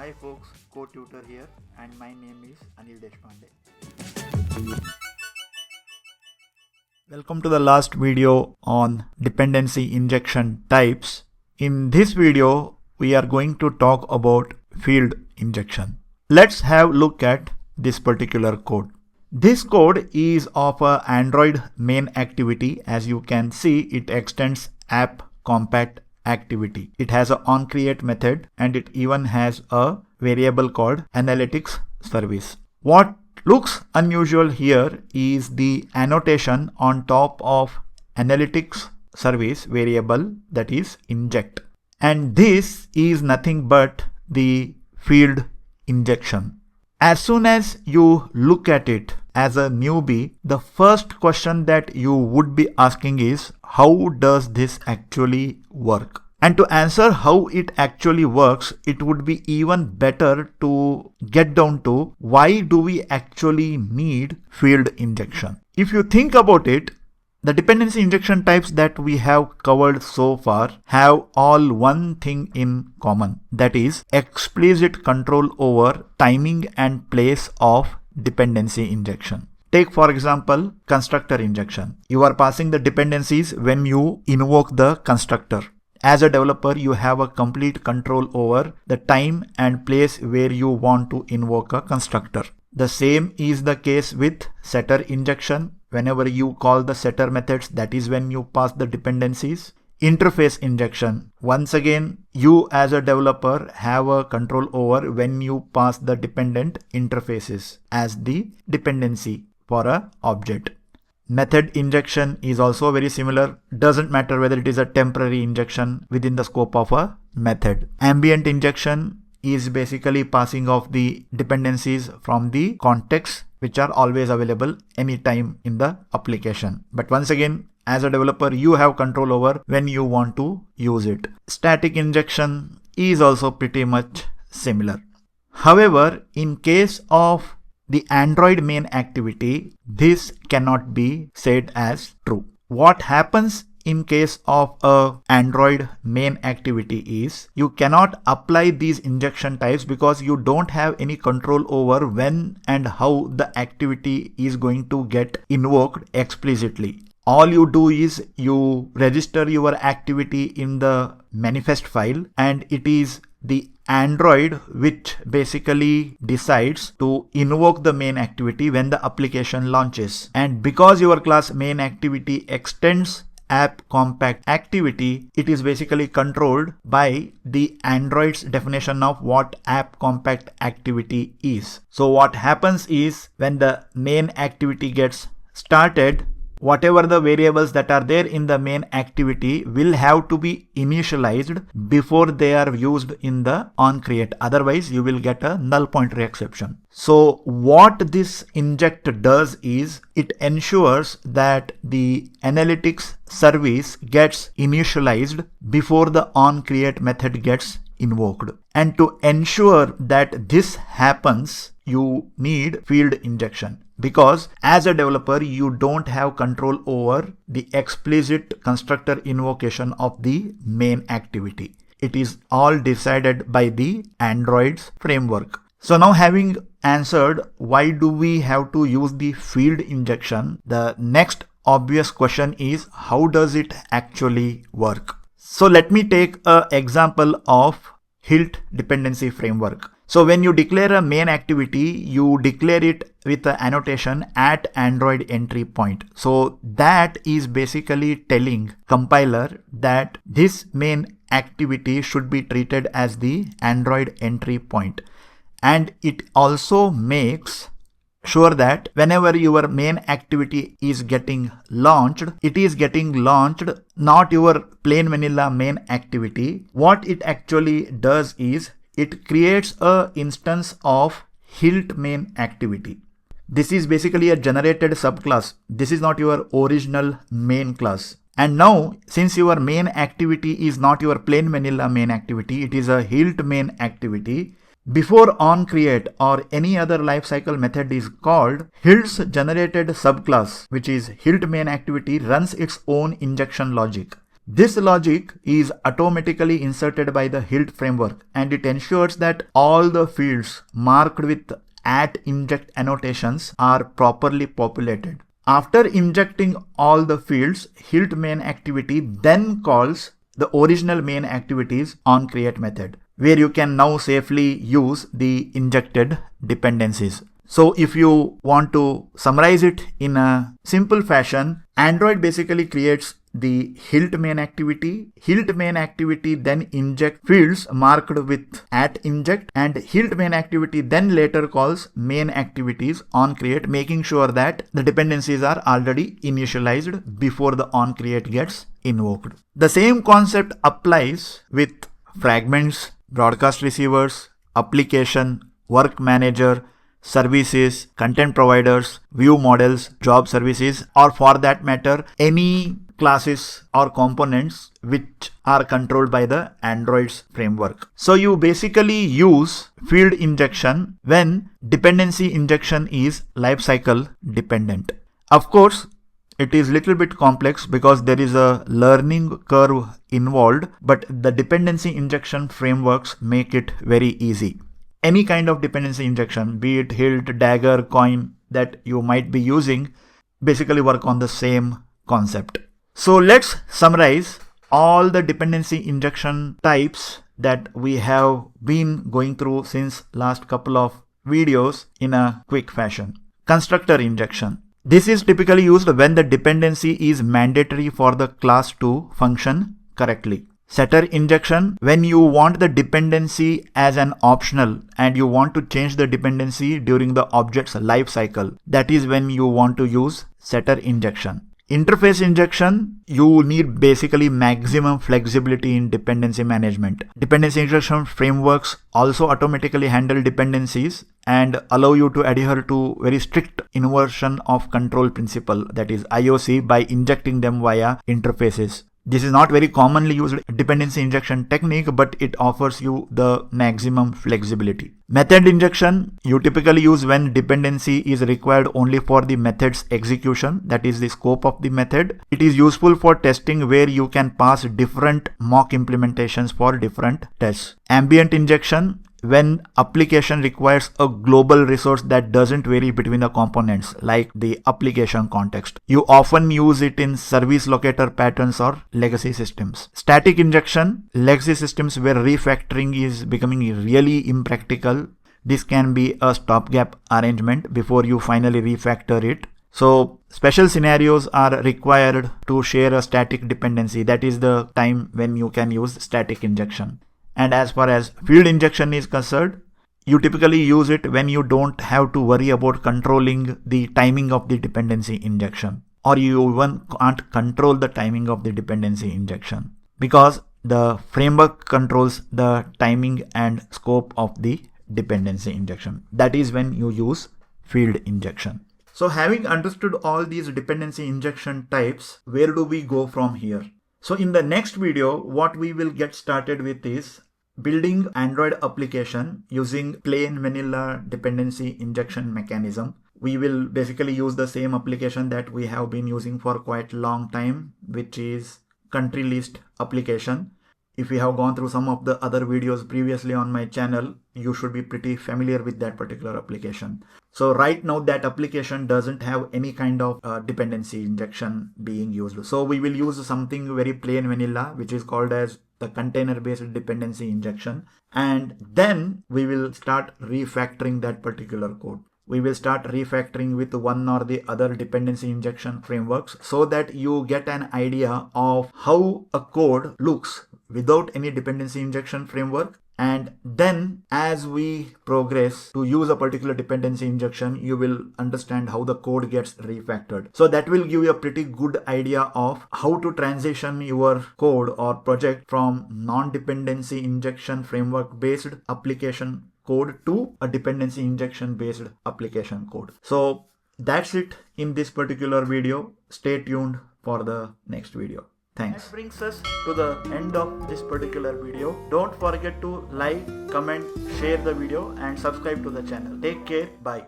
Hi folks, CodeTutor here and my name is Anil. Welcome to the last video on dependency injection types. In this video, we are going to talk about field injection. Let's have a look at this particular code. This code is of a Android main activity. As you can see, it extends app compact activity. It has an onCreate method and it even has a variable called analytics service. What looks unusual here is the annotation on top of analytics service variable, that is inject. And this is nothing but the field injection. As soon as you look at it as a newbie, the first question that you would be asking is, how does this actually work? And to answer how it actually works, it would be even better to get down to why do we actually need field injection. If you think about it, the dependency injection types that we have covered so far have all one thing in common, that is explicit control over timing and place of dependency injection. Take for example constructor injection. You are passing the dependencies when you invoke the constructor. As a developer, you have a complete control over the time and place where you want to invoke a constructor. The same is the case with setter injection. Whenever you call the setter methods, that is when you pass the dependencies. Interface injection. Once again, you as a developer have a control over when you pass the dependent interfaces as the dependency for a object. Method injection is also very similar. Doesn't matter whether it is a temporary injection within the scope of a method. Ambient injection is basically passing off the dependencies from the context which are always available anytime in the application. But once again, as a developer, you have control over when you want to use it. Static injection is also pretty much similar. However, in case of the Android main activity, this cannot be said as true. What happens in case of a Android main activity is you cannot apply these injection types because you don't have any control over when and how the activity is going to get invoked explicitly. All you do is you register your activity in the manifest file, and it is the Android which basically decides to invoke the main activity when the application launches. And because your class main activity extends app compact activity, it is basically controlled by the Android's definition of what app compact activity is. So what happens is when the main activity gets started, whatever the variables that are there in the main activity will have to be initialized before they are used in the onCreate. Otherwise, you will get a null pointer exception. So what this inject does is it ensures that the analytics service gets initialized before the onCreate method gets invoked. And to ensure that this happens, you need field injection. Because as a developer, you don't have control over the explicit constructor invocation of the main activity. It is all decided by the Android's framework. So now, having answered why do we have to use the field injection, the next obvious question is how does it actually work? So let me take an example of Hilt dependency framework. So when you declare a main activity, you declare it with the annotation at Android entry point. So that is basically telling compiler that this main activity should be treated as the Android entry point. And it also makes sure that whenever your main activity is getting launched, it is getting launched not your plain vanilla main activity. What it actually does is it creates an instance of Hilt main activity. This is basically a generated subclass. This is not your original main class. And now, since your main activity is not your plain vanilla main activity, it is a Hilt main activity. Before onCreate or any other lifecycle method is called, Hilt's generated subclass, which is Hilt main activity, runs its own injection logic. This logic is automatically inserted by the Hilt framework, and it ensures that all the fields marked with @inject annotations are properly populated. After injecting all the fields, Hilt MainActivity then calls the original MainActivities onCreate method, where you can now safely use the injected dependencies. So if you want to summarize it in a simple fashion, Android basically creates the Hilt MainActivity. Hilt MainActivity then inject fields marked with @inject, and Hilt MainActivity then later calls MainActivities onCreate, making sure that the dependencies are already initialized before the onCreate gets invoked. The same concept applies with fragments, broadcast receivers, application, work manager, services, content providers, view models, job services, or for that matter, any classes or components which are controlled by the Android's framework. So you basically use field injection when dependency injection is lifecycle dependent. Of course, it is little bit complex because there is a learning curve involved, but the dependency injection frameworks make it very easy. Any kind of dependency injection, be it Hilt, Dagger, Coin, that you might be using, basically work on the same concept. So let's summarize all the dependency injection types that we have been going through since last couple of videos in a quick fashion. Constructor injection. This is typically used when the dependency is mandatory for the class to function correctly. Setter injection, when you want the dependency as an optional and you want to change the dependency during the object's life cycle. That is when you want to use setter injection. Interface injection, you need basically maximum flexibility in dependency management. Dependency injection frameworks also automatically handle dependencies and allow you to adhere to very strict inversion of control principle, that is IOC, by injecting them via interfaces. This is not very commonly used dependency injection technique, but it offers you the maximum flexibility. Method injection, you typically use when dependency is required only for the method's execution, that is the scope of the method. It is useful for testing where you can pass different mock implementations for different tests. Ambient injection, when application requires a global resource that doesn't vary between the components, like the application context. You often use it in service locator patterns or legacy systems. Static injection, legacy systems where refactoring is becoming really impractical. This can be a stopgap arrangement before you finally refactor it. So special scenarios are required to share a static dependency. That is the time when you can use static injection. And as far as field injection is concerned, you typically use it when you don't have to worry about controlling the timing of the dependency injection, or you even can't control the timing of the dependency injection because the framework controls the timing and scope of the dependency injection. That is when you use field injection. So having understood all these dependency injection types, where do we go from here? So in the next video, what we will get started with is building Android application using plain vanilla dependency injection mechanism. We will basically use the same application that we have been using for quite a long time, which is country list application. If you have gone through some of the other videos previously on my channel, you should be pretty familiar with that particular application. So right now that application doesn't have any kind of dependency injection being used. So we will use something very plain vanilla, which is called as the container based dependency injection. And then we will start refactoring that particular code. We will start refactoring with one or the other dependency injection frameworks so that you get an idea of how a code looks without any dependency injection framework. And then as we progress to use a particular dependency injection, you will understand how the code gets refactored. So that will give you a pretty good idea of how to transition your code or project from non-dependency injection framework based application code to a dependency injection based application code. So that's it in this particular video. Stay tuned for the next video. Thanks. That brings us to the end of this particular video. Don't forget to like, comment, share the video and subscribe to the channel. Take care. Bye.